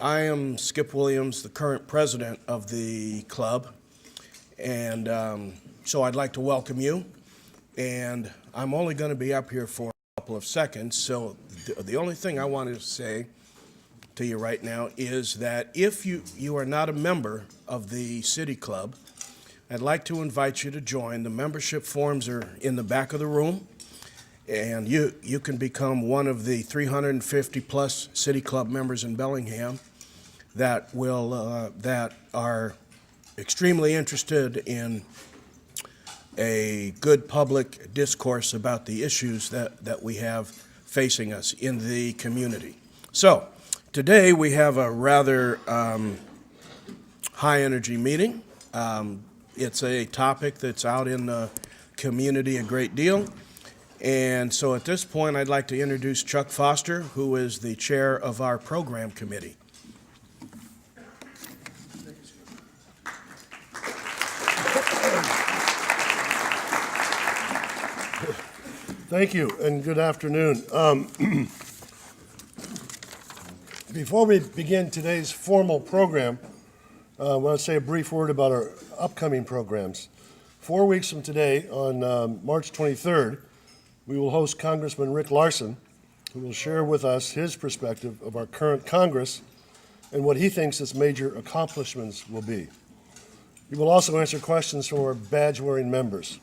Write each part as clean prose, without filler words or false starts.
I am Skip Williams, the current president of the club, and so I'd like to welcome you. And I'm only going to be up here for a couple of seconds, so the only thing I wanted to say to you right now is that if you are not a member of the City Club, I'd like to invite you to join. The membership forms are in the back of the room, and you can become one of the 350 plus City Club members in Bellingham that are extremely interested in a good public discourse about the issues that we have facing us in the community. So today we have a rather high energy meeting. It's a topic that's out in the community a great deal. And so at this point, I'd like to introduce Chuck Foster, who is the chair of our program committee. Thank you, and good afternoon. Before we begin today's formal program, I want to say a brief word about our upcoming programs. 4 weeks from today, on March 23rd, we will host Congressman Rick Larson, who will share with us his perspective of our current Congress and what he thinks its major accomplishments will be. He will also answer questions from our badge-wearing members.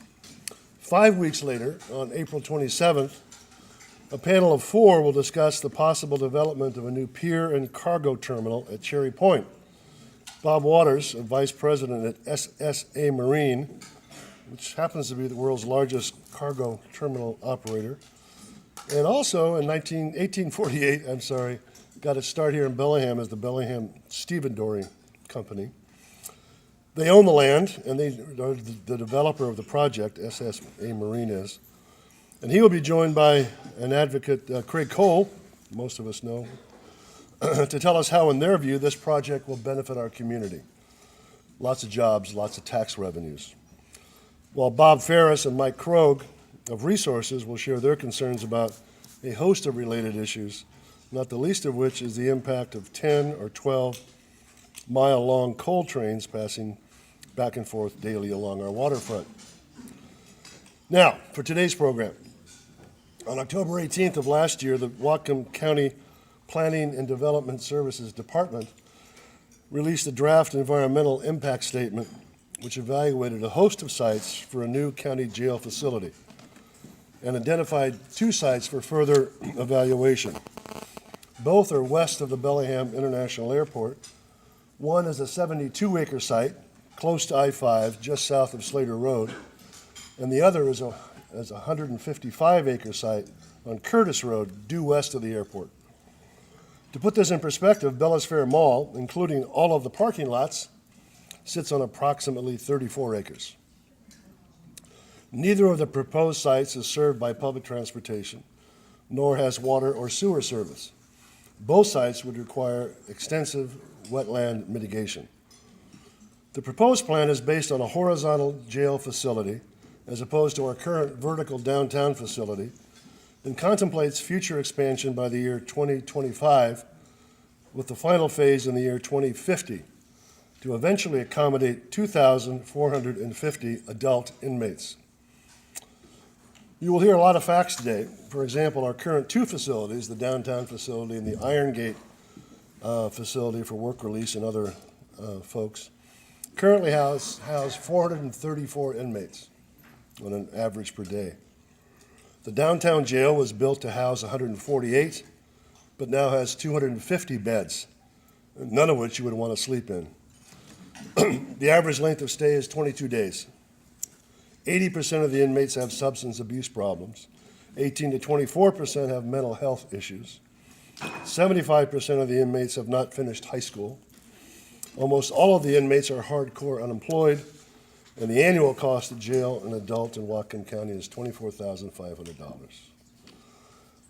5 weeks later, on April 27th, a panel of 4 will discuss the possible development of a new pier and cargo terminal at Cherry Point. Bob Waters, a vice president at SSA Marine, which happens to be the world's largest cargo terminal operator, and also in 1848, got its start here in Bellingham as the Bellingham Stevedoring Company. They own the land, and they are the developer of the project, SSA Marine is. And he will be joined by an advocate, Craig Cole, most of us know, to tell us how, in their view, this project will benefit our community. Lots of jobs, lots of tax revenues. While Bob Ferris and Mike Krogh of Resources will share their concerns about a host of related issues, not the least of which is the impact of 10 or 12-mile-long coal trains passing back and forth daily along our waterfront. Now, for today's program. On October 18th of last year, the Whatcom County Planning and Development Services Department released a draft environmental impact statement which evaluated a host of sites for a new county jail facility and identified 2 sites for further evaluation. Both are west of the Bellingham International Airport. One is a 72-acre site close to I-5, just south of Slater Road, and the other is a 155-acre site on Curtis Road, due west of the airport. To put this in perspective, Bellis Fair Mall, including all of the parking lots, sits on approximately 34 acres. Neither of the proposed sites is served by public transportation, nor has water or sewer service. Both sites would require extensive wetland mitigation. The proposed plan is based on a horizontal jail facility as opposed to our current vertical downtown facility, and contemplates future expansion by the year 2025, with the final phase in the year 2050, to eventually accommodate 2,450 adult inmates. You will hear a lot of facts today. For example, our current 2 facilities, the downtown facility and the Iron Gate facility for work release and other folks, currently house 434 inmates on an average per day. The downtown jail was built to house 148, but now has 250 beds, none of which you would want to sleep in. The average length of stay is 22 days. 80% of the inmates have substance abuse problems. 18 to 24% have mental health issues. 75% of the inmates have not finished high school. Almost all of the inmates are hardcore unemployed, and the annual cost of jail an adult in Whatcom County is $24,500.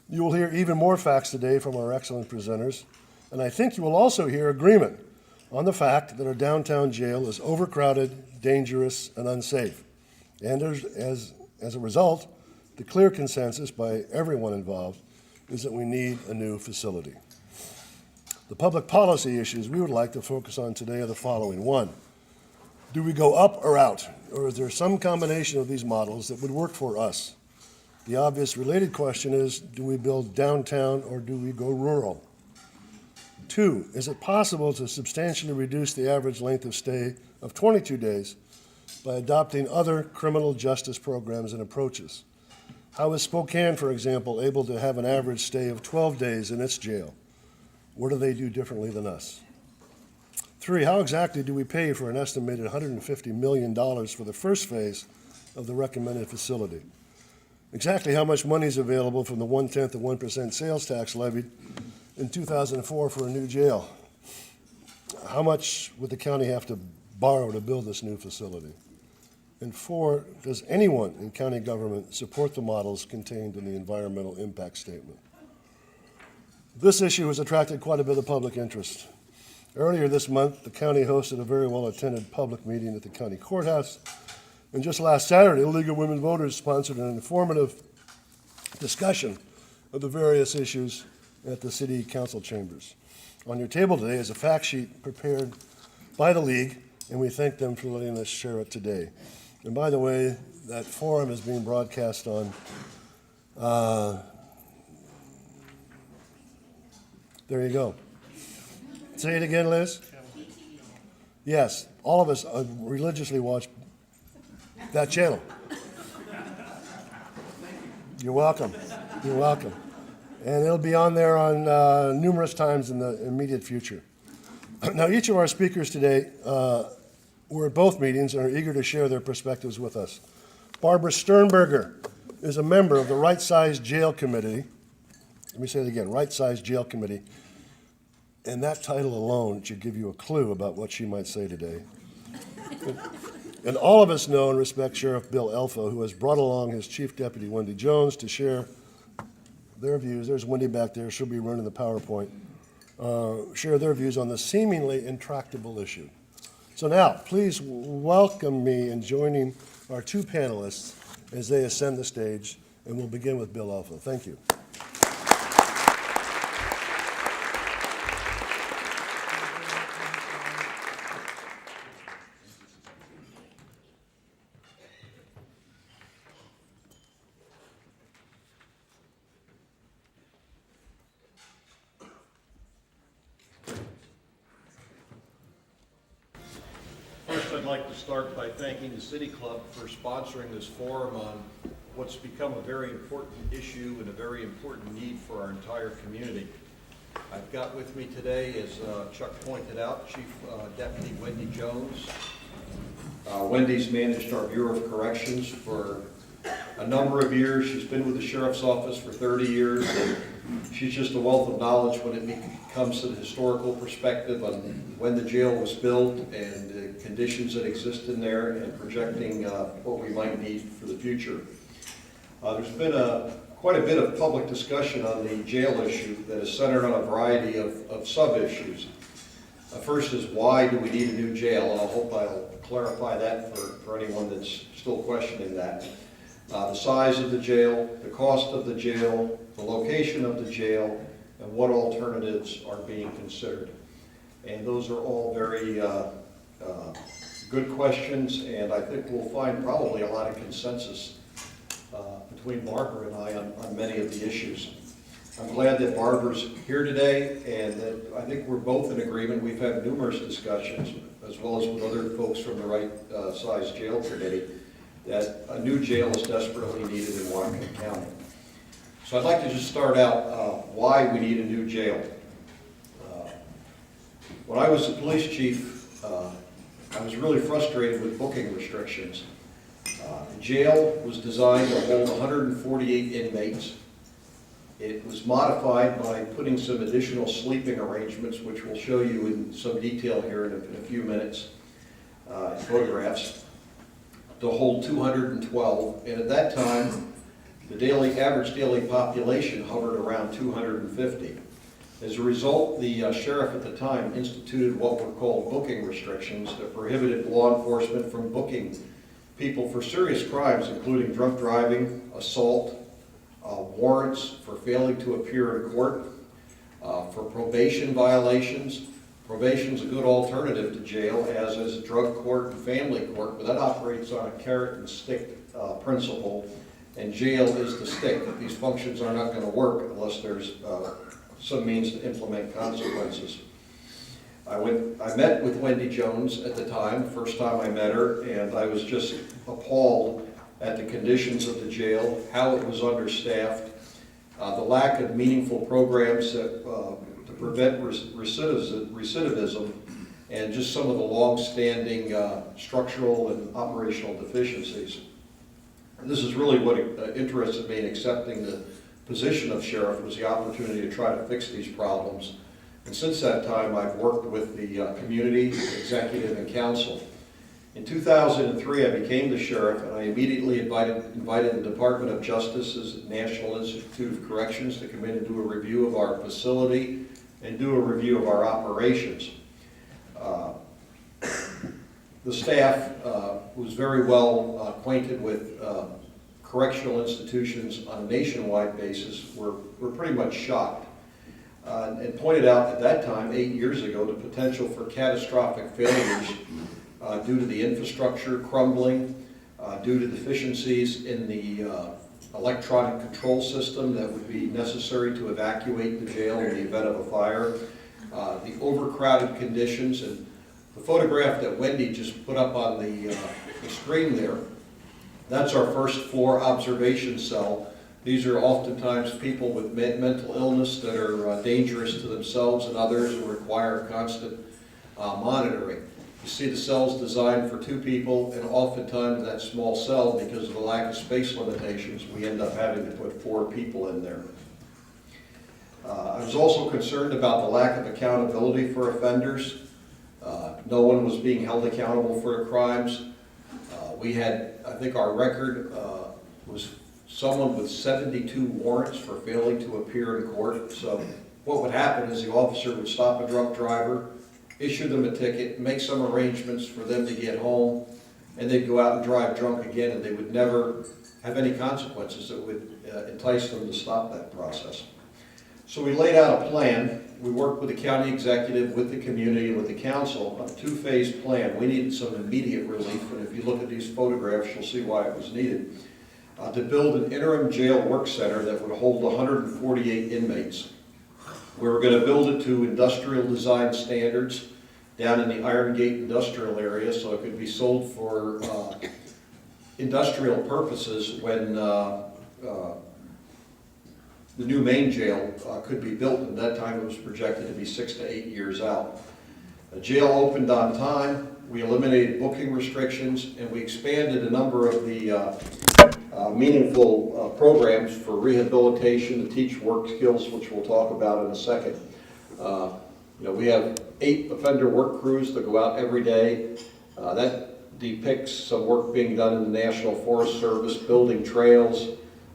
You will hear even more facts today from our excellent presenters, and I think you will also hear agreement on the fact that our downtown jail is overcrowded, dangerous, and unsafe. And as a result, the clear consensus by everyone involved is that we need a new facility. The public policy issues we would like to focus on today are the following. One, do we go up or out? Or is there some combination of these models that would work for us? The obvious related question is, do we build downtown or do we go rural? Two, is it possible to substantially reduce the average length of stay of 22 days by adopting other criminal justice programs and approaches? How is Spokane, for example, able to have an average stay of 12 days in its jail? What do they do differently than us? Three, how exactly do we pay for an estimated $150 million for the first phase of the recommended facility? Exactly how much money is available from the 1/10 of 1% sales tax levied in 2004 for a new jail? How much would the county have to borrow to build this new facility? And four, does anyone in county government support the models contained in the environmental impact statement? This issue has attracted quite a bit of public interest. Earlier this month, the county hosted a very well-attended public meeting at the county courthouse. And just last Saturday, the League of Women Voters sponsored an informative discussion of the various issues at the city council chambers. On your table today is a fact sheet prepared by the League, and we thank them for letting us share it today. And by the way, that forum is being broadcast on there you go. Say it again, Liz. Yes, all of us religiously watch that channel. You're welcome. You're welcome. And it'll be on there on numerous times in the immediate future. Now, each of our speakers today were at both meetings and are eager to share their perspectives with us. Barbara Sternberger is a member of the Right Size Jail Committee. Let me say it again, Right Size Jail Committee. And that title alone should give you a clue about what she might say today. And all of us know and respect Sheriff Bill Elfo, who has brought along his Chief Deputy Wendy Jones to share their views. There's Wendy back there. She'll be running the PowerPoint. Share their views on the seemingly intractable issue. So now, please welcome me in joining our two panelists as they ascend the stage, and we'll begin with Bill Elfo. Thank you. I'd like to start by thanking the City Club for sponsoring this forum on what's become a very important issue and a very important need for our entire community. I've got with me today, as Chuck pointed out, Chief Deputy Wendy Jones. Wendy's managed our Bureau of Corrections for a number of years. She's been with the Sheriff's Office for 30 years. And she's just a wealth of knowledge when it comes to the historical perspective on when the jail was built and the conditions that exist in there and projecting what we might need for the future. There's been quite a bit of public discussion on the jail issue that is centered on a variety of sub-issues. First is, why do we need a new jail? And I hope I'll clarify that for anyone that's still questioning that. The size of the jail, the cost of the jail, the location of the jail, and what alternatives are being considered. And those are all very good questions, and I think we'll find probably a lot of consensus between Barbara and I on many of the issues. I'm glad that Barbara's here today, and that I think we're both in agreement. We've had numerous discussions, as well as with other folks from the Right Size Jail Committee, that a new jail is desperately needed in Whatcom County. So I'd like to just start out why we need a new jail. When I was the police chief, I was really frustrated with booking restrictions. The jail was designed to hold 148 inmates. It was modified by putting some additional sleeping arrangements, which we'll show you in some detail here in a few minutes, photographs, to hold 212. And at that time, the average daily population hovered around 250. As a result, the sheriff at the time instituted what were called booking restrictions that prohibited law enforcement from booking people for serious crimes, including drunk driving, assault, warrants for failing to appear in court, For probation violations, probation's a good alternative to jail, as is drug court and family court, but that operates on a carrot and stick principle, and jail is the stick. These functions are not going to work unless there's some means to implement consequences. I met with Wendy Jones at the time, first time I met her, and I was just appalled at the conditions of the jail, how it was understaffed, the lack of meaningful programs that, to prevent recidivism, and just some of the long-standing structural and operational deficiencies. And this is really what interested me in accepting the position of sheriff, was the opportunity to try to fix these problems. And since that time, I've worked with the community, executive, and council. In 2003, I became the sheriff, and I immediately invited the Department of Justice's National Institute of Corrections to come in and do a review of our facility and do a review of our operations. The staff was very well acquainted with correctional institutions on a nationwide basis were pretty much shocked and pointed out at that time, 8 years ago, the potential for catastrophic failures due to the infrastructure crumbling, due to deficiencies in the electronic control system that would be necessary to evacuate the jail in the event of a fire, the overcrowded conditions, and the photograph that Wendy just put up on the screen there, that's our first floor observation cell. These are oftentimes people with mental illness that are dangerous to themselves and others and require constant monitoring. You see the cell's designed for 2 people, and oftentimes in that small cell, because of the lack of space limitations, we end up having to put 4 people in there. I was also concerned about the lack of accountability for offenders. No one was being held accountable for their crimes. We had, I think our record was someone with 72 warrants for failing to appear in court. So what would happen is the officer would stop a drunk driver, issue them a ticket, make some arrangements for them to get home, and they'd go out and drive drunk again, and they would never have any consequences that would entice them to stop that process. So we laid out a plan. We worked with the county executive, with the community, and with the council on a 2-phase plan. We needed some immediate relief, and if you look at these photographs, you'll see why it was needed. To build an interim jail work center that would hold 148 inmates. We were going to build it to industrial design standards down in the Iron Gate industrial area, so it could be sold for industrial purposes when the new main jail could be built. At that time it was projected to be 6 to 8 years out. The jail opened on time, we eliminated booking restrictions, and we expanded a number of the meaningful programs for rehabilitation to teach work skills, which we'll talk about in a second. We have 8 offender work crews that go out every day. That depicts some work being done in the National Forest Service, building trails.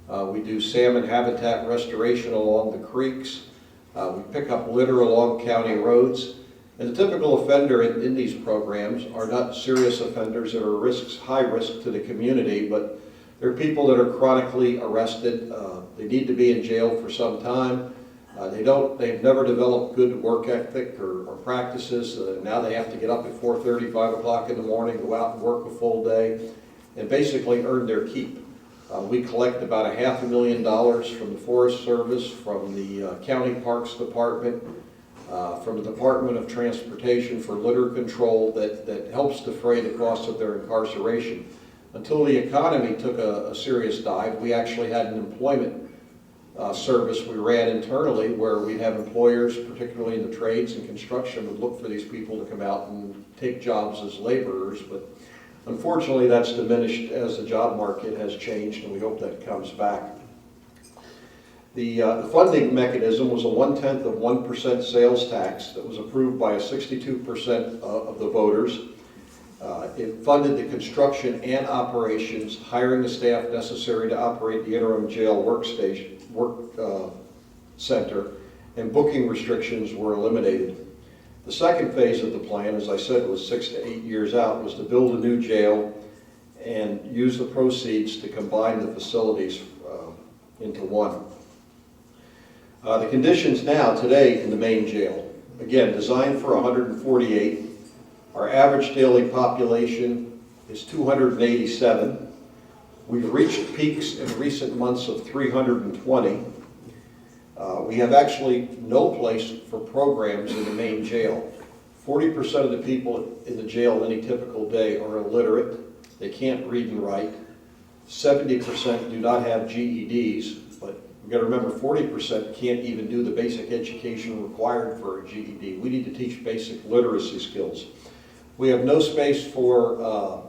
We do salmon habitat restoration along the creeks. We pick up litter along county roads. And the typical offender in these programs are not serious offenders that are high risk to the community, but they're people that are chronically arrested. They need to be in jail for some time. They've never developed good work ethic or practices. Now they have to get up at 4:30, 5 o'clock in the morning, go out and work a full day, and basically earn their keep. We collect about $500,000 from the Forest Service, from the County Parks Department, from the Department of Transportation for litter control that helps defray the cost of their incarceration. Until the economy took a serious dive, we actually had an employment service we ran internally where we'd have employers, particularly in the trades and construction, would look for these people to come out and take jobs as laborers. But unfortunately, that's diminished as the job market has changed, and we hope that comes back. The funding mechanism was a 0.1% sales tax that was approved by 62% of the voters. It funded the construction and operations, hiring the staff necessary to operate the interim jail work center, and booking restrictions were eliminated. The second phase of the plan, as I said, was 6 to 8 years out, was to build a new jail and use the proceeds to combine the facilities into one. The conditions now, today, in the main jail, again, designed for 148. Our average daily population is 287. We've reached peaks in recent months of 320. We have actually no place for programs in the main jail. 40% of the people in the jail any typical day are illiterate. They can't read and write. 70% do not have GEDs, but you've got to remember 40% can't even do the basic education required for a GED. We need to teach basic literacy skills. We have no space for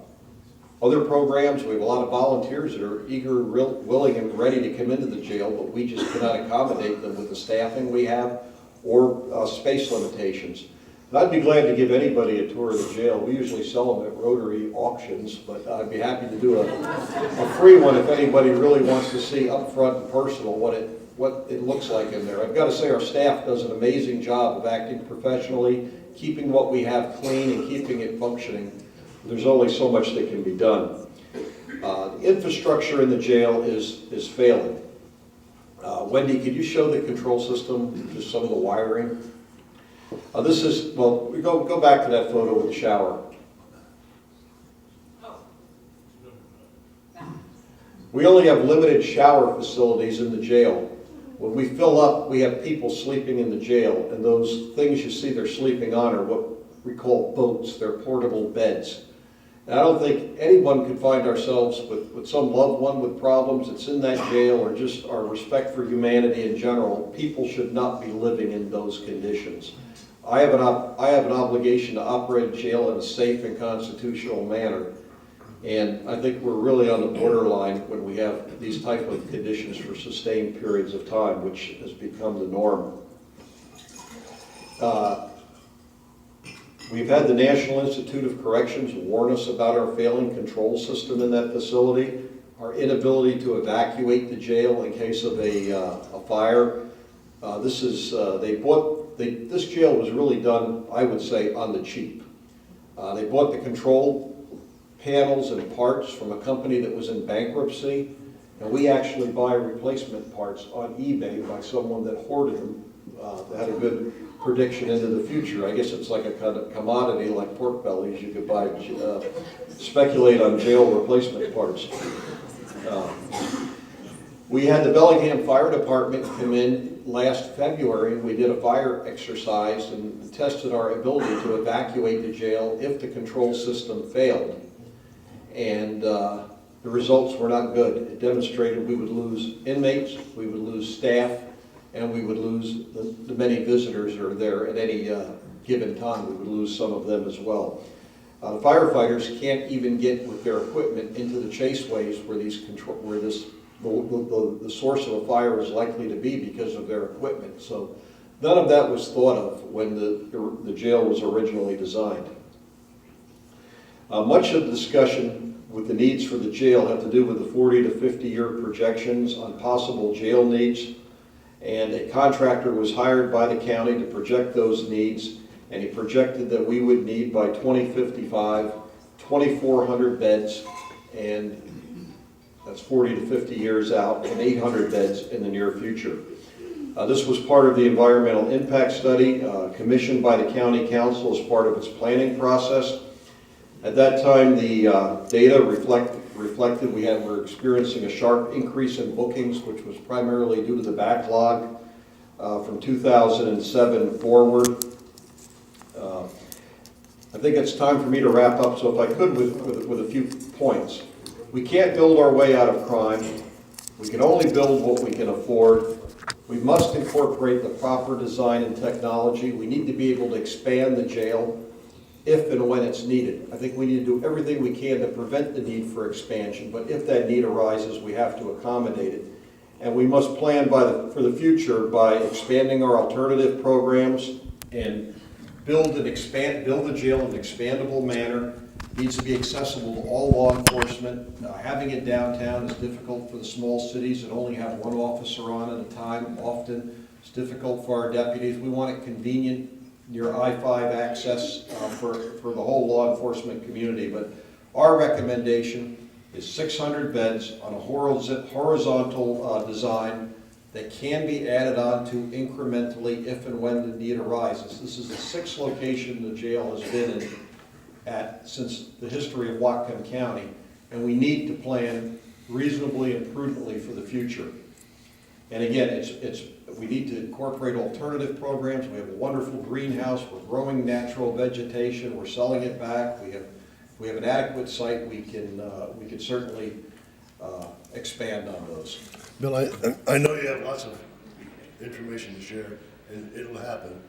other programs. We have a lot of volunteers that are eager, willing, and ready to come into the jail, but we just cannot accommodate them with the staffing we have or space limitations. And I'd be glad to give anybody a tour of the jail. We usually sell them at Rotary auctions, but I'd be happy to do a free one if anybody really wants to see up front and personal what it looks like in there. I've got to say our staff does an amazing job of acting professionally, keeping what we have clean and keeping it functioning. There's only so much that can be done. The infrastructure in the jail is failing. Wendy, could you show the control system, just some of the wiring? This is, well, we go back to that photo with the shower. We only have limited shower facilities in the jail. When we fill up, we have people sleeping in the jail, and those things you see they're sleeping on are what we call boats. They're portable beds. And I don't think anyone could find ourselves with some loved one with problems that's in that jail, or just our respect for humanity in general. People should not be living in those conditions. I have an obligation to operate a jail in a safe and constitutional manner, and I think we're really on the borderline when we have these type of conditions for sustained periods of time, which has become the norm. We've had the National Institute of Corrections warn us about our failing control system in that facility, our inability to evacuate the jail in case of a fire. This jail was really done, I would say, on the cheap. They bought the control panels and parts from a company that was in bankruptcy, and we actually buy replacement parts on eBay by someone that hoarded them, that had a good prediction into the future. I guess it's like a kind of commodity like pork bellies. You could buy, speculate on jail replacement parts. We had the Bellingham Fire Department come in last February, and we did a fire exercise and tested our ability to evacuate the jail if the control system failed. And the results were not good. It demonstrated we would lose inmates, we would lose staff, and we would lose the many visitors that are there at any given time. We would lose some of them as well. The firefighters can't even get with their equipment into the chaseways where the source of a fire is likely to be because of their equipment. So none of that was thought of when the jail was originally designed. Much of the discussion with the needs for the jail have to do with the 40 to 50 year projections on possible jail needs. And a contractor was hired by the county to project those needs, and he projected that we would need by 2055 2,400 beds, and that's 40 to 50 years out, and 800 beds in the near future. This was part of the environmental impact study commissioned by the county council as part of its planning process. At that time, the data reflected we were experiencing a sharp increase in bookings, which was primarily due to the backlog from 2007 forward. I think it's time for me to wrap up, so if I could with a few points. We can't build our way out of crime. We can only build what we can afford. We must incorporate the proper design and technology. We need to be able to expand the jail if and when it's needed. I think we need to do everything we can to prevent the need for expansion, but if that need arises, we have to accommodate it. And we must plan for the future by expanding our alternative programs and build the jail in an expandable manner. It needs to be accessible to all law enforcement. Having it downtown is difficult for the small cities that only have one officer on at a time. Often it's difficult for our deputies. We want it convenient near I-5 access for the whole law enforcement community. But our recommendation is 600 beds on a horizontal design that can be added on to incrementally if and when the need arises. This is the 6th location the jail has been in since the history of Whatcom County, and we need to plan reasonably and prudently for the future. And again, we need to incorporate alternative programs. We have a wonderful greenhouse. We're growing natural vegetation. We're selling it back. We have an adequate site. We can certainly expand on those. Bill, I know you have lots of information to share, and it'll happen.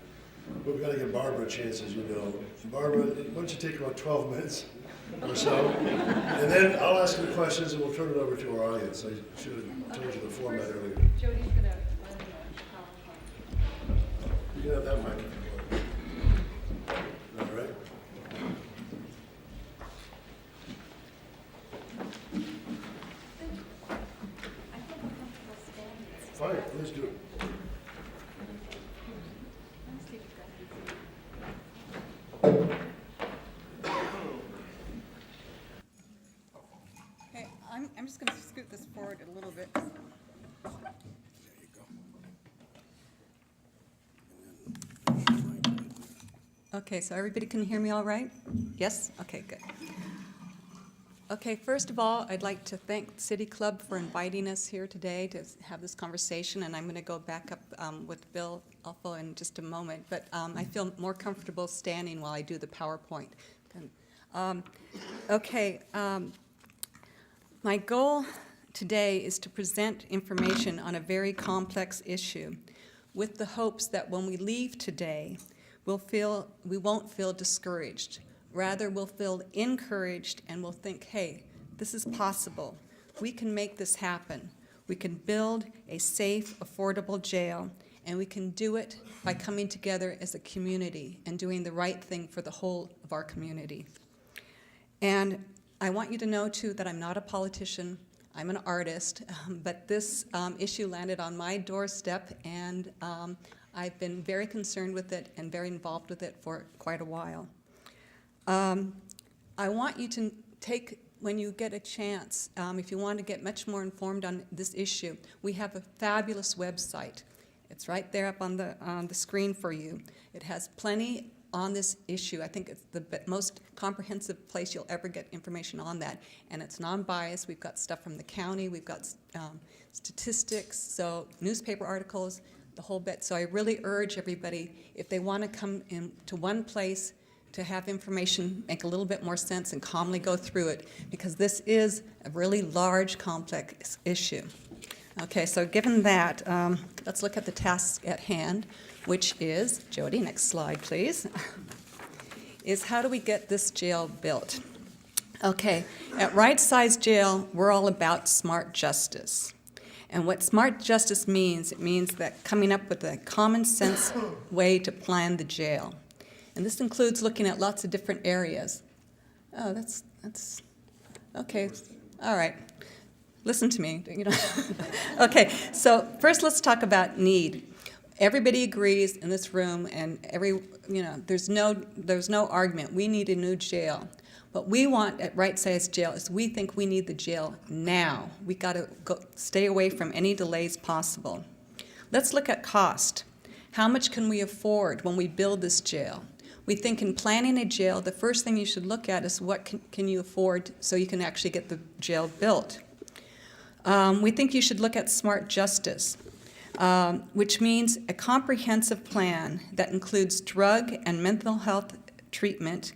But we've got to give Barbara a chance, as you know. Barbara, why don't you take about 12 minutes or so, and then I'll ask you the questions, and we'll turn it over to our audience. I should have told you the format earlier. Jody's going to run the PowerPoint. You can have that microphone. All right? Fine, please do it. Okay, I'm just going to scoot this forward a little bit. Okay, so everybody can hear me all right? Yes? Okay, good. Okay, first of all, I'd like to thank the City Club for inviting us here today to have this conversation, and I'm going to go back up with Bill Elfo in just a moment, but I feel more comfortable standing while I do the PowerPoint. My goal today is to present information on a very complex issue with the hopes that when we leave today, we won't feel discouraged. Rather, we'll feel encouraged and we'll think, hey, this is possible. We can make this happen. We can build a safe, affordable jail, and we can do it by coming together as a community and doing the right thing for the whole of our community. And I want you to know, too, that I'm not a politician. I'm an artist, but this issue landed on my doorstep, and I've been very concerned with it and very involved with it for quite a while. I want you to take, when you get a chance, if you want to get much more informed on this issue, we have a fabulous website. It's right there up on the screen for you. It has plenty on this issue. I think it's the most comprehensive place you'll ever get information on that. And it's non-biased. We've got stuff from the county. We've got statistics, so newspaper articles, the whole bit. So I really urge everybody, if they want to come into one place to have information make a little bit more sense and calmly go through it, because this is a really large, complex issue. Okay, so given that, let's look at the task at hand, which is, Jody, next slide, please, is how do we get this jail built? Okay, at Right Size Jail, we're all about smart justice. And what smart justice means, it means that coming up with a common sense way to plan the jail. And this includes looking at lots of different areas. Oh, that's okay. All right. Listen to me. Okay, so first let's talk about need. Everybody agrees in this room, and there's no argument. We need a new jail. What we want at Right Size Jail is we think we need the jail now. We got to stay away from any delays possible. Let's look at cost. How much can we afford when we build this jail? We think in planning a jail, the first thing you should look at is what can you afford so you can actually get the jail built. We think you should look at smart justice, which means a comprehensive plan that includes drug and mental health treatment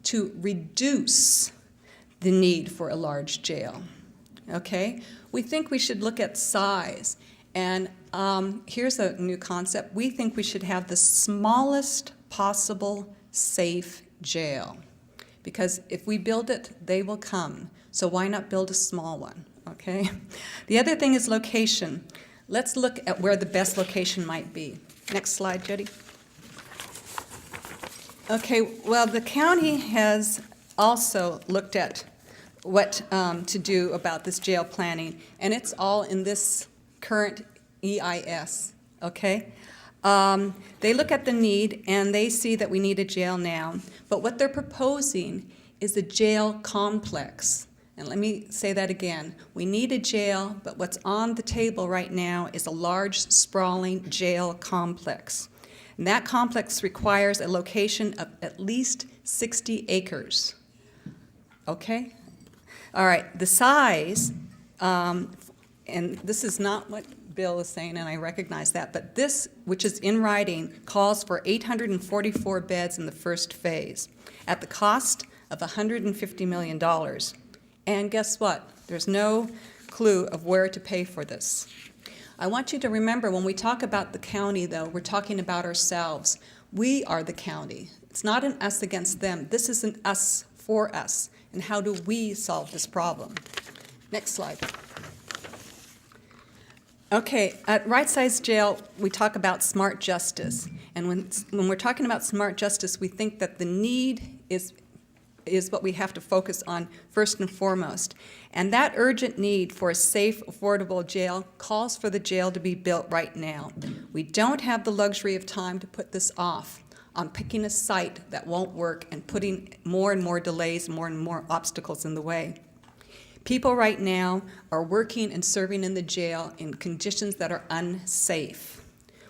to reduce the need for a large jail. Okay? We think we should look at size. And here's a new concept. We think we should have the smallest possible safe jail. Because if we build it, they will come. So why not build a small one? Okay? The other thing is location. Let's look at where the best location might be. Next slide, Jody. Okay, well, the county has also looked at what to do about this jail planning, and it's all in this current EIS, okay? They look at the need, and they see that we need a jail now, but what they're proposing is a jail complex, And let me say that again. We need a jail, but what's on the table right now is a large, sprawling jail complex. And that complex requires a location of at least 60 acres. Okay? All right, the size, and this is not what Bill is saying, and I recognize that, but this, which is in writing, calls for 844 beds in the first phase at the cost of $150 million. And guess what? There's no clue of where to pay for this. I want you to remember, when we talk about the county, though, we're talking about ourselves. We are the county. It's not an us against them. This is an us for us. And how do we solve this problem? Next slide. Okay, at Right Size Jail, we talk about smart justice. And when we're talking about smart justice, we think that the need is what we have to focus on first and foremost. And that urgent need for a safe, affordable jail calls for the jail to be built right now. We don't have the luxury of time to put this off on picking a site that won't work and putting more and more delays, more and more obstacles in the way. People right now are working and serving in the jail in conditions that are unsafe.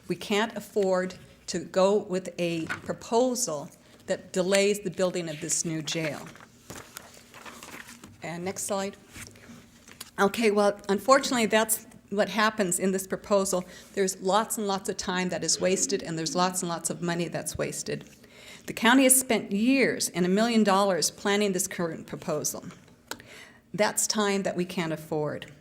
We can't afford to go with a proposal that delays the building of this new jail. And next slide. Okay, well, unfortunately, that's what happens in this proposal. There's lots and lots of time that is wasted, and there's lots and lots of money that's wasted. The county has spent years and $1 million planning this current proposal. That's time that we can't afford.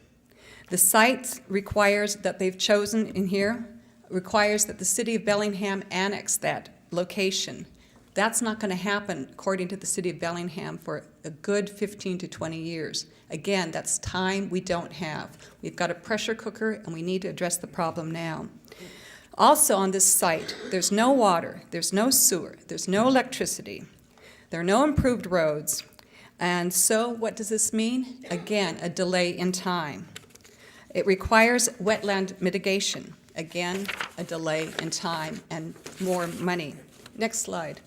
The site requires that they've chosen in here, requires that the city of Bellingham annex that location. That's not going to happen, according to the city of Bellingham, for a good 15 to 20 years. Again, that's time we don't have. We've got a pressure cooker, and we need to address the problem now. Also on this site, there's no water, there's no sewer, there's no electricity, there are no improved roads. And so what does this mean? Again, a delay in time. It requires wetland mitigation. Again, a delay in time and more money. Next slide.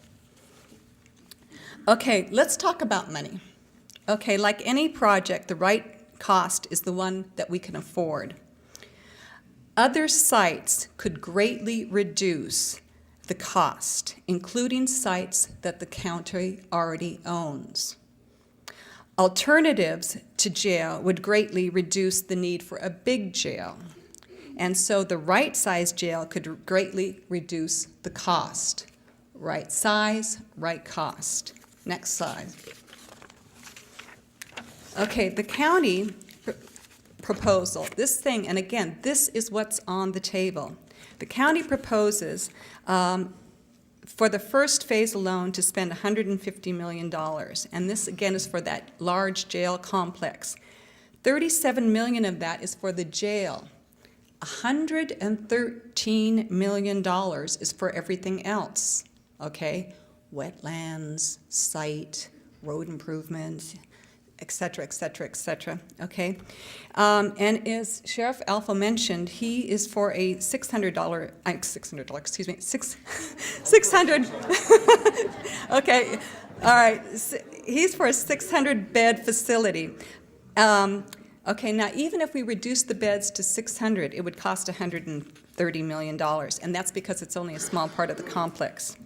Okay, let's talk about money. Okay, like any project, the right cost is the one that we can afford. Other sites could greatly reduce the cost, including sites that the county already owns. Alternatives to jail would greatly reduce the need for a big jail. And so the right size jail could greatly reduce the cost. Right size, right cost. Next slide. Okay, the county proposal, this thing, and again, this is what's on the table. The county proposes for the first phase alone to spend $150 million. And this, again, is for that large jail complex. $37 million of that is for the jail. $113 million is for everything else, okay? Wetlands, site, road improvements, et cetera, et cetera, et cetera, okay? And as Sheriff Elfo mentioned, he is for a $600, excuse me, $600, okay, all right, he's for a 600-bed facility. Okay, now even if we reduce the beds to 600, it would cost $130 million, and that's because it's only a small part of the complex.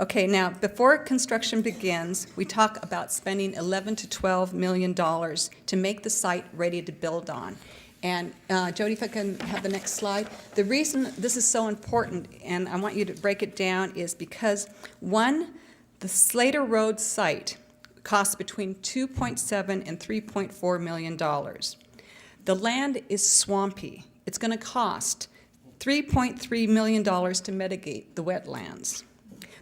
Okay, now before construction begins, we talk about spending $11 to $12 million to make the site ready to build on. And Jody, if I can have the next slide. The reason this is so important, and I want you to break it down, is because, one, the Slater Road site costs between $2.7 and $3.4 million. The land is swampy. It's going to cost $3.3 million to mitigate the wetlands.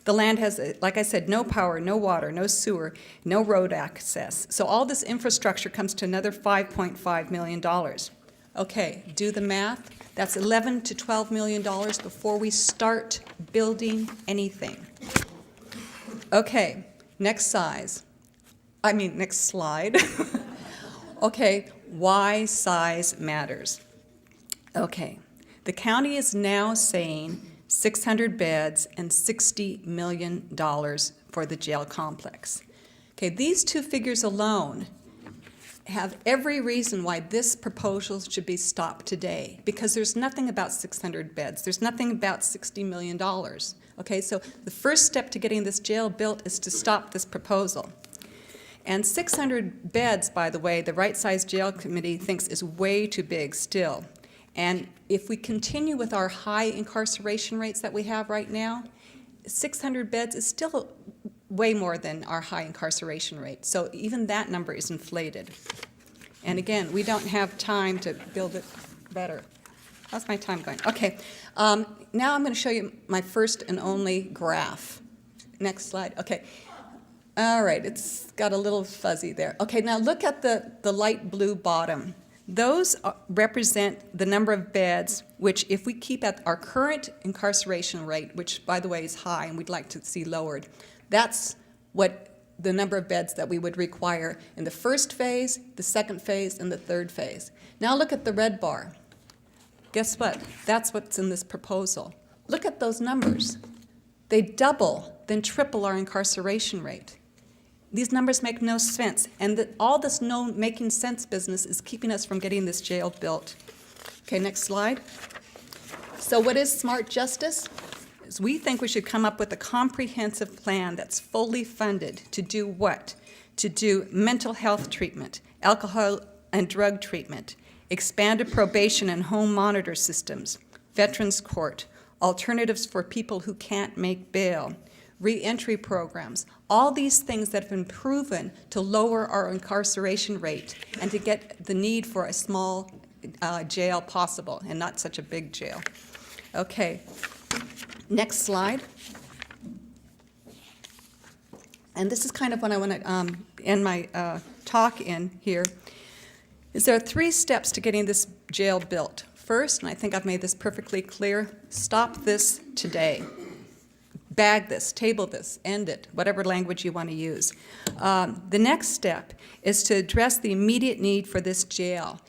The land has, like I said, no power, no water, no sewer, no road access. So all this infrastructure comes to another $5.5 million. Okay, do the math. That's $11 to $12 million before we start building anything. Okay, next slide. Okay, why size matters. Okay, the county is now saying 600 beds and $60 million for the jail complex. Okay, these two figures alone have every reason why this proposal should be stopped today, because there's nothing about 600 beds. There's nothing about $60 million. Okay, so the first step to getting this jail built is to stop this proposal. And 600 beds, by the way, the right-sized jail committee thinks is way too big still. And if we continue with our high incarceration rates that we have right now, 600 beds is still way more than our high incarceration rate. So even that number is inflated. And again, we don't have time to build it better. How's my time going? Okay. Now I'm going to show you my first and only graph. Next slide. Okay. All right. It's got a little fuzzy there. Okay. Now look at the light blue bottom. Those represent the number of beds which, if we keep at our current incarceration rate, which, by the way, is high and we'd like to see lowered, that's what the number of beds that we would require in the first phase, the second phase, and the third phase. Now look at the red bar. Guess what? That's what's in this proposal. Look at those numbers. They double, then triple our incarceration rate. These numbers make no sense, and all this no making sense business is keeping us from getting this jail built. Okay, next slide. So what is smart justice? Is we think we should come up with a comprehensive plan that's fully funded to do what? To do mental health treatment, alcohol and drug treatment, expanded probation and home monitor systems, veterans court, alternatives for people who can't make bail, re-entry programs, all these things that have been proven to lower our incarceration rate and to get the need for a small jail possible and not such a big jail. Okay, next slide. And this is kind of what I want to end my talk in here, is there are 3 steps to getting this jail built. First, and I think I've made this perfectly clear, stop this today. Bag this, table this, end it, whatever language you want to use. The next step is to address the immediate need for this jail.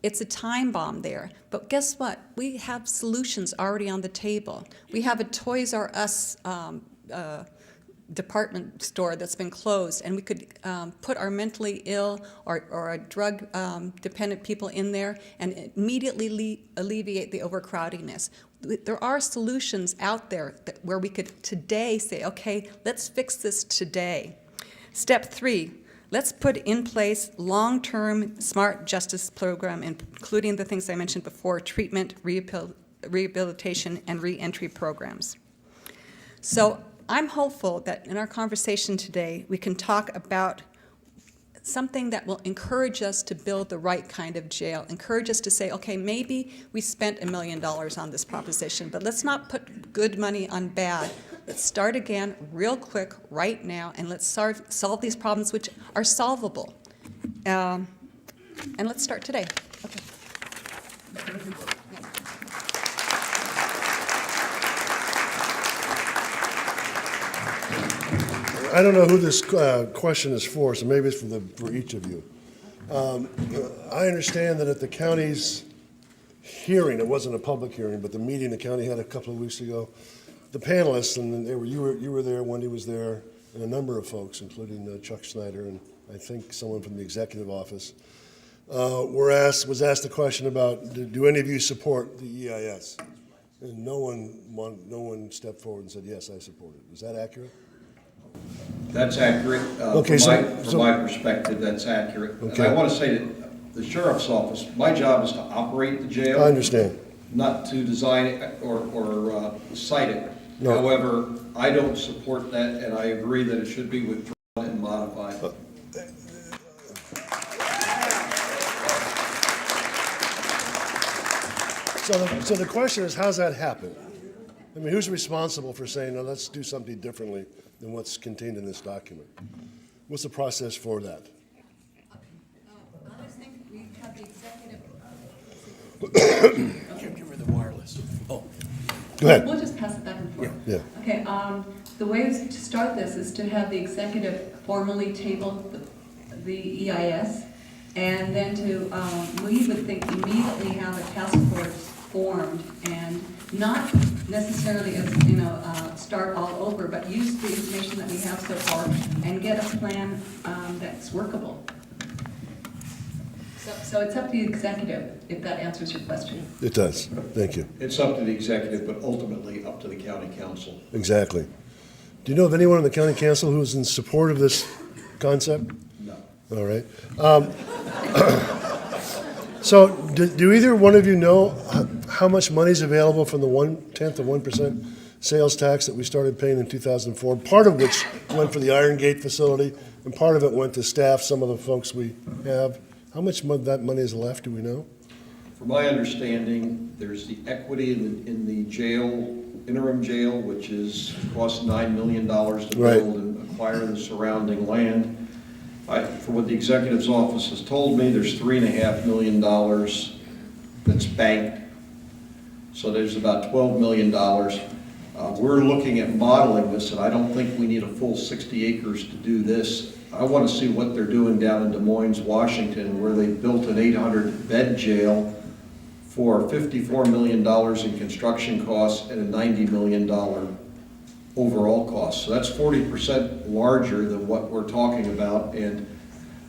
It's a time bomb there, but guess what? We have solutions already on the table. We have a Toys R Us department store that's been closed, and we could put our mentally ill or drug-dependent people in there and immediately alleviate the overcrowdiness. There are solutions out there where we could today say, okay, let's fix this today. Step 3, let's put in place long-term smart justice program, including the things I mentioned before, treatment, rehabilitation, and re-entry programs. So I'm hopeful that in our conversation today, we can talk about something that will encourage us to build the right kind of jail, encourage us to say, okay, maybe we spent $1 million on this proposition, but let's not put good money on bad. Let's start again real quick right now, and let's solve these problems which are solvable. And let's start today. Okay. I don't know who this question is for, so maybe it's for each of you. I understand that at the county's hearing, it wasn't a public hearing, but the meeting the county had a couple of weeks ago, the panelists, and you were there, Wendy was there, and a number of folks, including Chuck Schneider and I think someone from the executive office, was asked the question about, do any of you support the EIS? And no one stepped forward and said, yes, I support it. Is that accurate? That's accurate. Okay, From my perspective, that's accurate. Okay. And I want to say that the sheriff's office, my job is to operate the jail. I understand. Not to design it or cite it. No. However, I don't support that, and I agree that it should be withdrawn and modified. So the question is, how's that happen? I mean, who's responsible for saying, no, let's do something differently than what's contained in this document? What's the process for that? I just think we have the executive. Give her the wireless. Oh. Go ahead. We'll just pass it back and forth. Yeah. Okay, the way to start this is to have the executive formally table the EIS, and then we would think immediately have a task force formed, and not necessarily start all over, but use the information that we have so far and get a plan that's workable. So it's up to the executive, if that answers your question. It does. Thank you. It's up to the executive, but ultimately up to the county council. Exactly. Do you know of anyone on the county council who is in support of this concept? No. All right. So do either one of you know how much money is available from the 1/10 of 1% sales tax that we started paying in 2004? Part of which went for the Iron Gate facility, and part of it went to staff, some of the folks we have. How much of that money is left, do we know? From my understanding, there's the equity in the jail, interim jail, which cost $9 million to Right. build and acquire the surrounding land. For what the executive's office has told me, there's $3.5 million that's banked. So there's about $12 million. We're looking at modeling this, and I don't think we need a full 60 acres to do this. I want to see what they're doing down in Des Moines, Washington, where they built an 800-bed jail for $54 million in construction costs and a $90 million overall cost. So that's 40% larger than what we're talking about. And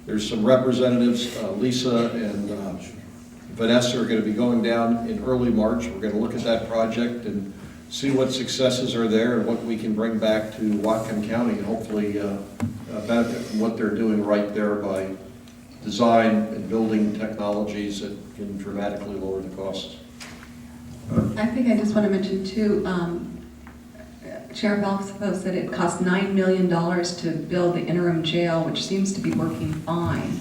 there's some representatives, Lisa and Vanessa, are going to be going down in early March. We're going to look at that project and see what successes are there and what we can bring back to Whatcom County, and hopefully benefit from what they're doing right there by design and building technologies that can dramatically lower the costs. I think I just want to mention too, Sheriff Elfo said it cost $9 million to build the interim jail, which seems to be working fine.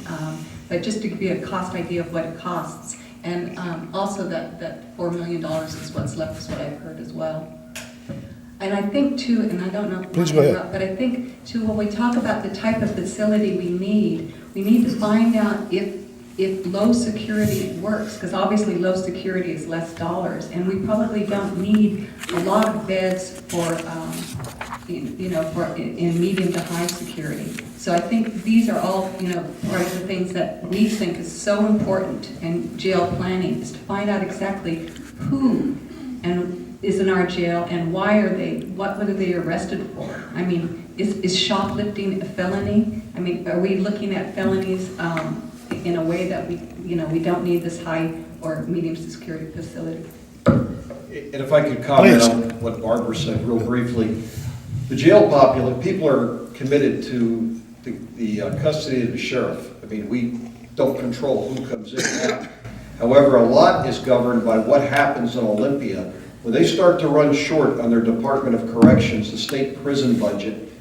But just to give you a cost idea of what it costs, and also that $4 million is what's left, is what I've heard as well. And I think too, and I don't know, Please go ahead. but I think too, when we talk about the type of facility we need to find out if low security works, because obviously low security is less dollars, and we probably don't need a lot of beds for, in medium to high security. So I think these are all, part of the things that we think is so important in jail planning, is to find out exactly who is in our jail and why what are they arrested for? I mean, is shoplifting a felony? I mean, are we looking at felonies in a way that we don't need this high or medium security facility? And if I could comment on what Barbara said real briefly, the jail people are committed to the custody of the sheriff. I mean, we don't control who comes in and out. However, a lot is governed by what happens in Olympia. When they start to run short on their Department of Corrections, the state prison budget,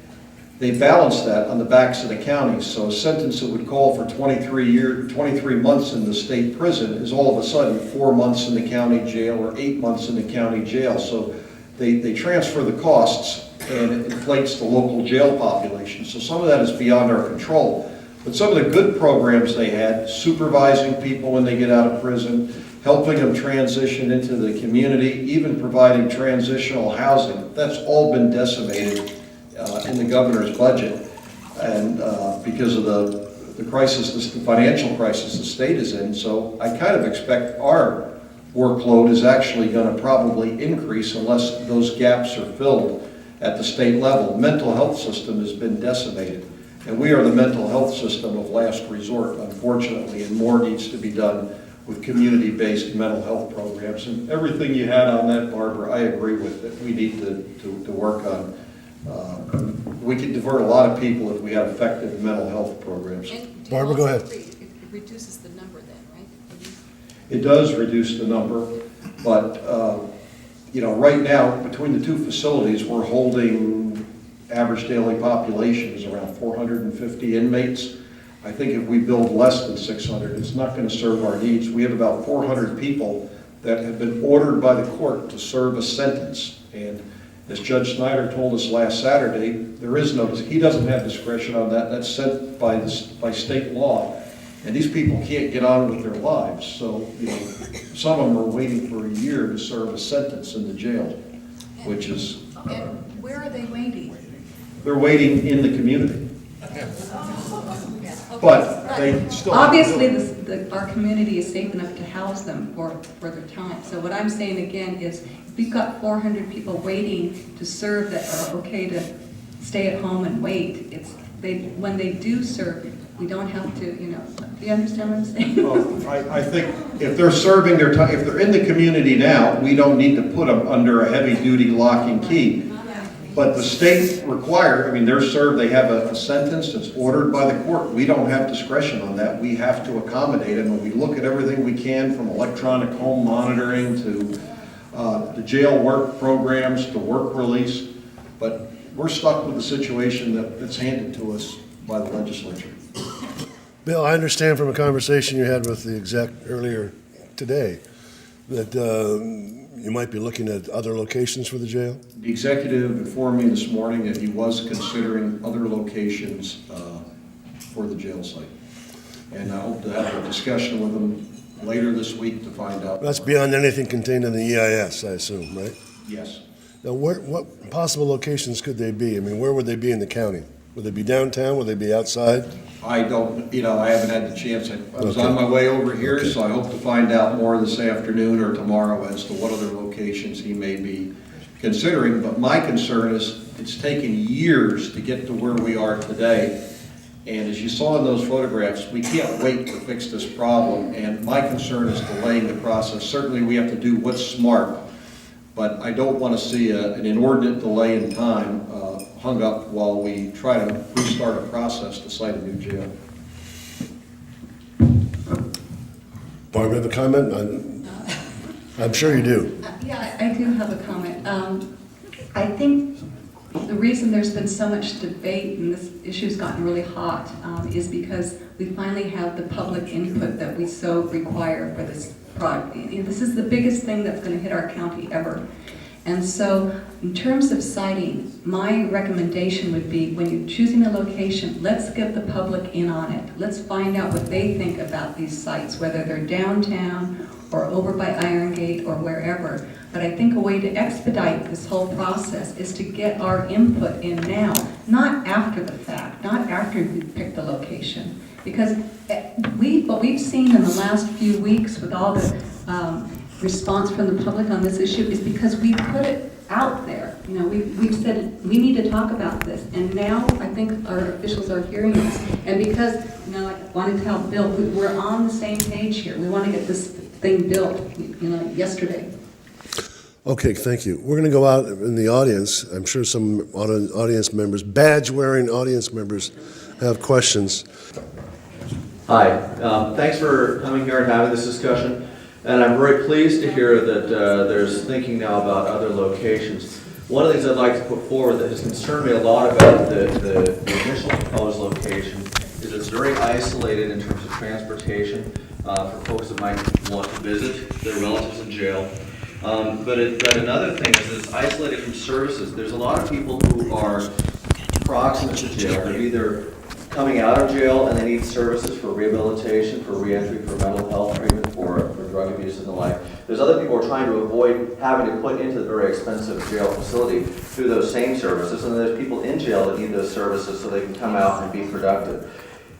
they balance that on the backs of the counties. So a sentence that would call for 23 months in the state prison is all of a sudden 4 months in the county jail or 8 months in the county jail. So they transfer the costs, and it inflates the local jail population. So some of that is beyond our control. But some of the good programs they had, supervising people when they get out of prison, helping them transition into the community, even providing transitional housing, that's all been decimated in the governor's budget, and because of the crisis, the financial crisis the state is in. So I kind of expect our workload is actually going to probably increase unless those gaps are filled at the state level. The mental health system has been decimated, and we are the mental health system of last resort, unfortunately, and more needs to be done with community-based mental health programs. And everything you had on that, Barbara, I agree with, that we need to work on. We could divert a lot of people if we had effective mental health programs. Barbara, go ahead. It reduces the number then, right? It does reduce the number, but right now, between the two facilities, we're holding average daily populations around 450 inmates. I think if we build less than 600, it's not going to serve our needs. We have about 400 people that have been ordered by the court to serve a sentence. And as Judge Snyder told us last Saturday, he doesn't have discretion on that. That's set by state law. And these people can't get on with their lives. So, some of them are waiting for a year to serve a sentence in the jail, which is... And where are they waiting? They're waiting in the community. But they still... Obviously, our community is safe enough to house them for their time. So what I'm saying again is, if we've got 400 people waiting to serve that are okay to stay at home and wait, when they do serve, We don't have to, you know, do you understand what I'm saying? Well, I think if they're serving their time, if they're in the community now, we don't need to put them under a heavy-duty lock and key. But the state I mean, they're served, they have a sentence that's ordered by the court. We don't have discretion on that. We have to accommodate them, and we look at everything we can, from electronic home monitoring to the jail work programs to work release. But we're stuck with the situation that's handed to us by the legislature. Bill, I understand from a conversation you had with the exec earlier today that you might be looking at other locations for the jail? The executive informed me this morning that he was considering other locations for the jail site. And I hope to have a discussion with him later this week to find out. That's beyond anything contained in the EIS, I assume, right? Yes. Now, what possible locations could they be? I mean, where would they be in the county? Would they be downtown? Would they be outside? I don't, I haven't had the chance. I was on my way over here, so I hope to find out more this afternoon or tomorrow as to what other locations he may be considering. But my concern is it's taken years to get to where we are today. And as you saw in those photographs, we can't wait to fix this problem. And my concern is delaying the process. Certainly we have to do what's smart, but I don't want to see an inordinate delay in time hung up while we try to restart a process to site a new jail. Barb, you have a comment? I'm sure you do. Yeah, I do have a comment. I think the reason there's been so much debate and this issue's gotten really hot is because we finally have the public input that we so require for this project. This is the biggest thing that's going to hit our county ever. And so in terms of siting, my recommendation would be when you're choosing a location, let's get the public in on it. Let's find out what they think about these sites, whether they're downtown or over by Iron Gate or wherever. But I think a way to expedite this whole process is to get our input in now, not after the fact, not after we pick the location. Because what we've seen in the last few weeks with all the response from the public on this issue is because we put it out there. You know, we've said we need to talk about this, and now I think our officials are hearing us. And because, I want to tell Bill, we're on the same page here. We want to get this thing built, yesterday. Okay, thank you. We're going to go out in the audience. I'm sure some audience members, badge-wearing audience members, have questions. Hi, thanks for coming here and having this discussion. And I'm very pleased to hear that there's thinking now about other locations. One of the things I'd like to put forward that has concerned me a lot about the initial proposed location is it's very isolated in terms of transportation for folks that might want to visit their relatives in jail. But another thing is it's isolated from services. There's a lot of people who are proximate to jail. They're either coming out of jail and they need services for rehabilitation, for reentry, for mental health treatment, for drug abuse and the like. There's other people who are trying to avoid having to put into the very expensive jail facility through those same services, and there's people in jail that need those services so they can come out and be productive.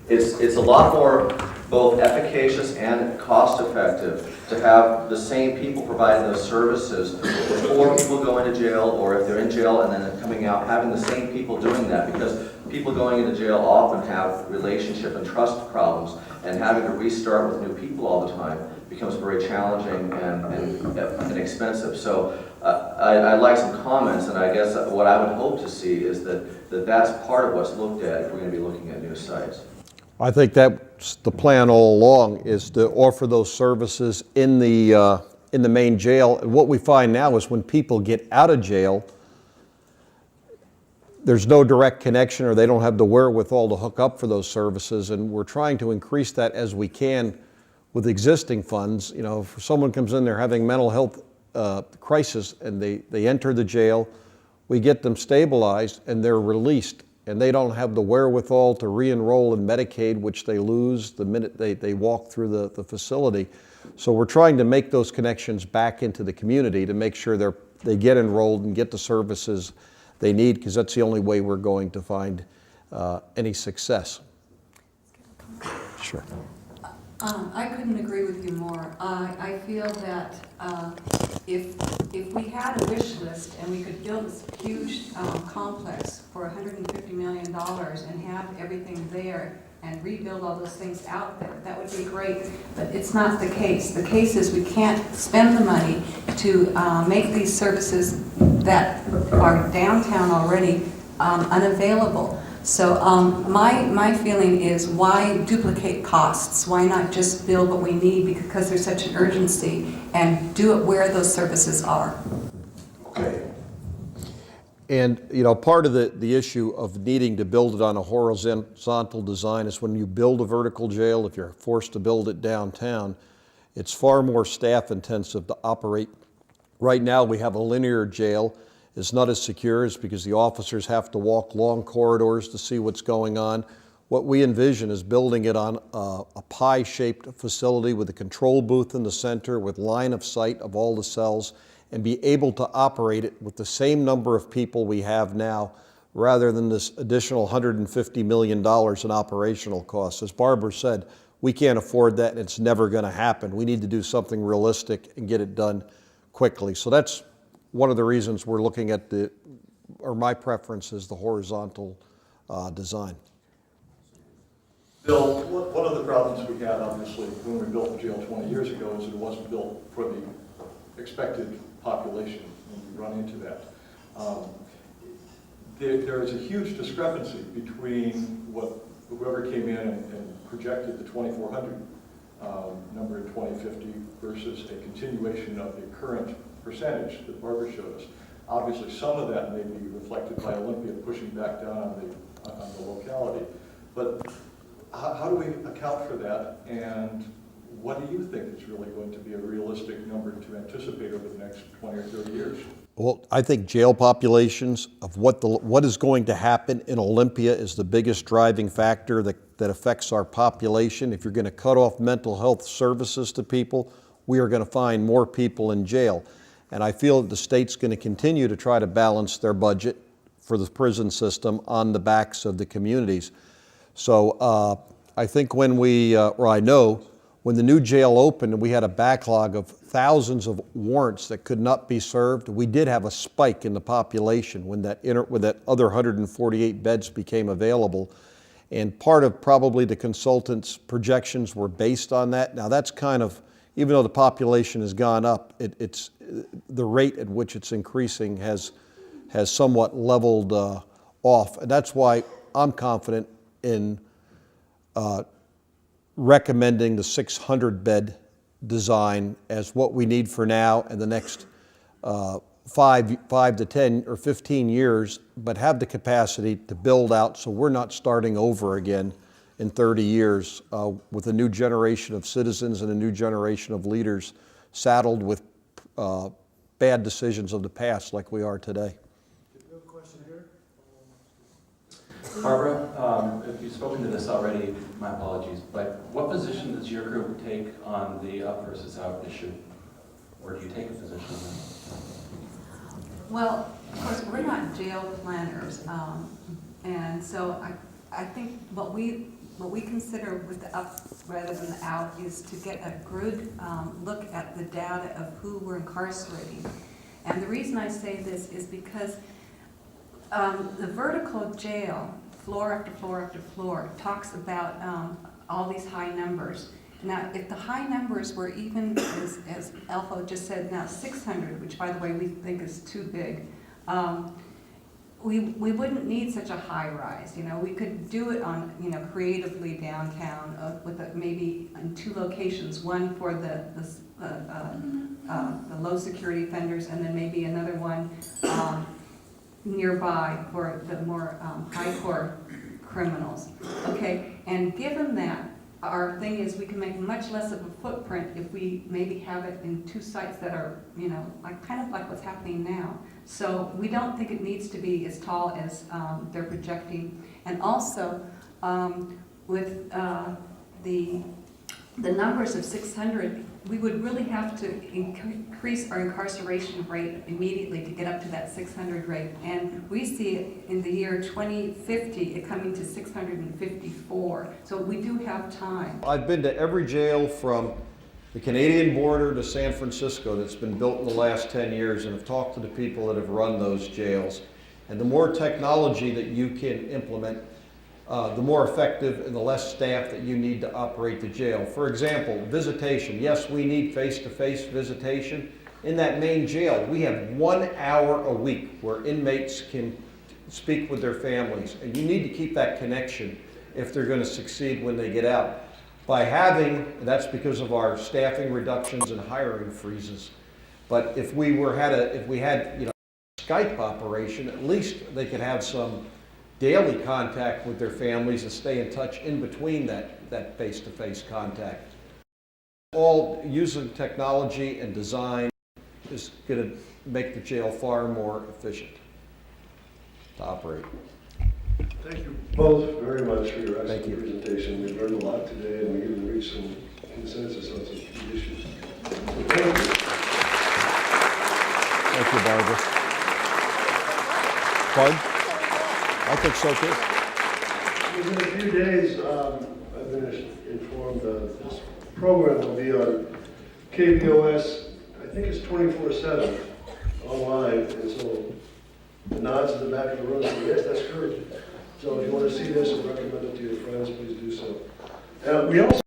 It's a lot more both efficacious and cost effective to have the same people providing those services before people go into jail, or if they're in jail and then coming out, having the same people doing that, because people going into jail often have relationship and trust problems, and having to restart with new people all the time becomes very challenging and expensive. So I'd like some comments, and I guess what I would hope to see is that's part of what's looked at if we're going to be looking at new sites. I think that's the plan all along, is to offer those services in the main jail. And what we find now is when people get out of jail, there's no direct connection, or they don't have the wherewithal to hook up for those services, and we're trying to increase that as we can with existing funds. If someone comes in there having mental health crisis and they enter the jail, we get them stabilized and they're released, and they don't have the wherewithal to re-enroll in Medicaid, which they lose the minute they walk through the facility. So we're trying to make those connections back into the community to make sure they get enrolled and get the services they need, because that's the only way we're going to find any success. Sure. I couldn't agree with you more. I feel that if we had a wish list and we could build this huge complex for $150 million and have everything there, and rebuild all those things out there. That would be great, but it's not the case. The case is we can't spend the money to make these services that are downtown already unavailable. So my feeling is, why duplicate costs? Why not just build what we need because there's such an urgency, and do it where those services are? Okay. And, you know, part of the issue of needing to build it on a horizontal design is when you build a vertical jail, if you're forced to build it downtown, it's far more staff intensive to operate. Right now, we have a linear jail. It's not as secure, it's because the officers have to walk long corridors to see what's going on. What we envision is building it on a pie-shaped facility with a control booth in the center with line of sight of all the cells, and be able to operate it with the same number of people we have now, rather than this additional $150 million in operational costs. As Barbara said, we can't afford that, and it's never going to happen. We need to do something realistic and get it done quickly. So that's one of the reasons we're looking at my preference is the horizontal design. Bill, one of the problems we had, obviously, when we built the jail 20 years ago is it wasn't built for the expected population, and we run into that. There is a huge discrepancy between what whoever came in and projected the 2,400 number in 2050 versus a continuation of the current percentage that Barbara showed us. Obviously, some of that may be reflected by Olympia pushing back down on the locality, but how do we account for that, and what do you think is really going to be a realistic number to anticipate over the next 20 or 30 years? Well, I think jail populations of what is going to happen in Olympia is the biggest driving factor that affects our population. If you're going to cut off mental health services to people, we are going to find more people in jail. And I feel that the state's going to continue to try to balance their budget for the prison system on the backs of the communities. So I think I know when the new jail opened and we had a backlog of thousands of warrants that could not be served, we did have a spike in the population when that other 148 beds became available. And part of probably the consultants' projections were based on that. Now that's kind of, even though the population has gone up, it's the rate at which it's increasing has somewhat leveled off. And that's why I'm confident in recommending the 600-bed design as what we need for now and the next 5 to 10 or 15 years, but have the capacity to build out so we're not starting over again in 30 years with a new generation of citizens and a new generation of leaders saddled with bad decisions of the past like we are today. Barbara, if you've spoken to this already, my apologies, but what position does your group take on the up versus out issue? Or do you take a position on that? Well, of course, we're not jail planners, and so I think what we consider with the up rather than the out is to get a good look at the data of who we're incarcerating. And the reason I say this is because the vertical jail, floor after floor after floor, talks about all these high numbers. Now, if the high numbers were even, as Elfo just said, now 600, which by the way we think is too big, we wouldn't need such a high rise. You know, we could do it on, creatively downtown with maybe in 2 locations, one for the low security offenders, and then maybe another one nearby for the more high-core criminals. Okay, and given that, our thing is we can make much less of a footprint if we maybe have it in 2 sites that are, kind of like what's happening now. So we don't think it needs to be as tall as they're projecting. And also, with the numbers of 600, we would really have to increase our incarceration rate immediately to get up to that 600 rate. And we see it in the year 2050, it coming to 654. So we do have time. I've been to every jail from the Canadian border to San Francisco that's been built in the last 10 years and have talked to the people that have run those jails. And the more technology that you can implement, the more effective and the less staff that you need to operate the jail. For example, visitation. Yes, we need face-to-face visitation. In that main jail, we have 1 hour a week where inmates can speak with their families. And you need to keep that connection if they're going to succeed when they get out. By having, that's because of our staffing reductions and hiring freezes. But if we had, you know, Skype operation, at least they could have some daily contact with their families and stay in touch in between that face-to-face contact. All using technology and design is going to make the jail far more efficient to operate. Thank you both very much for your Thank excellent you. presentation. We've learned a lot today, and we even reached some consensus on some key issues. So thank you. Thank you, Barbara. Pardon? I think so too. Within a few days, I've been informed this program will be on KBOS. I think it's 24/7 online, and so the nods in the back of the room say, yes, that's correct. So if you want to see this and recommend it to your friends, please do so. We also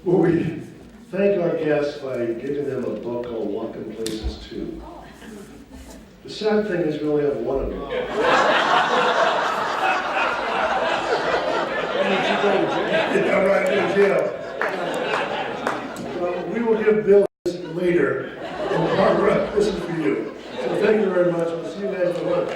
we thank our guests by giving them a book called Whatcom Places 2. The sad thing is we only have one of them. Yeah, right, in jail. So we will give Bill this later, and Barbara, this is for you. So thank you very much. We'll see you guys tomorrow.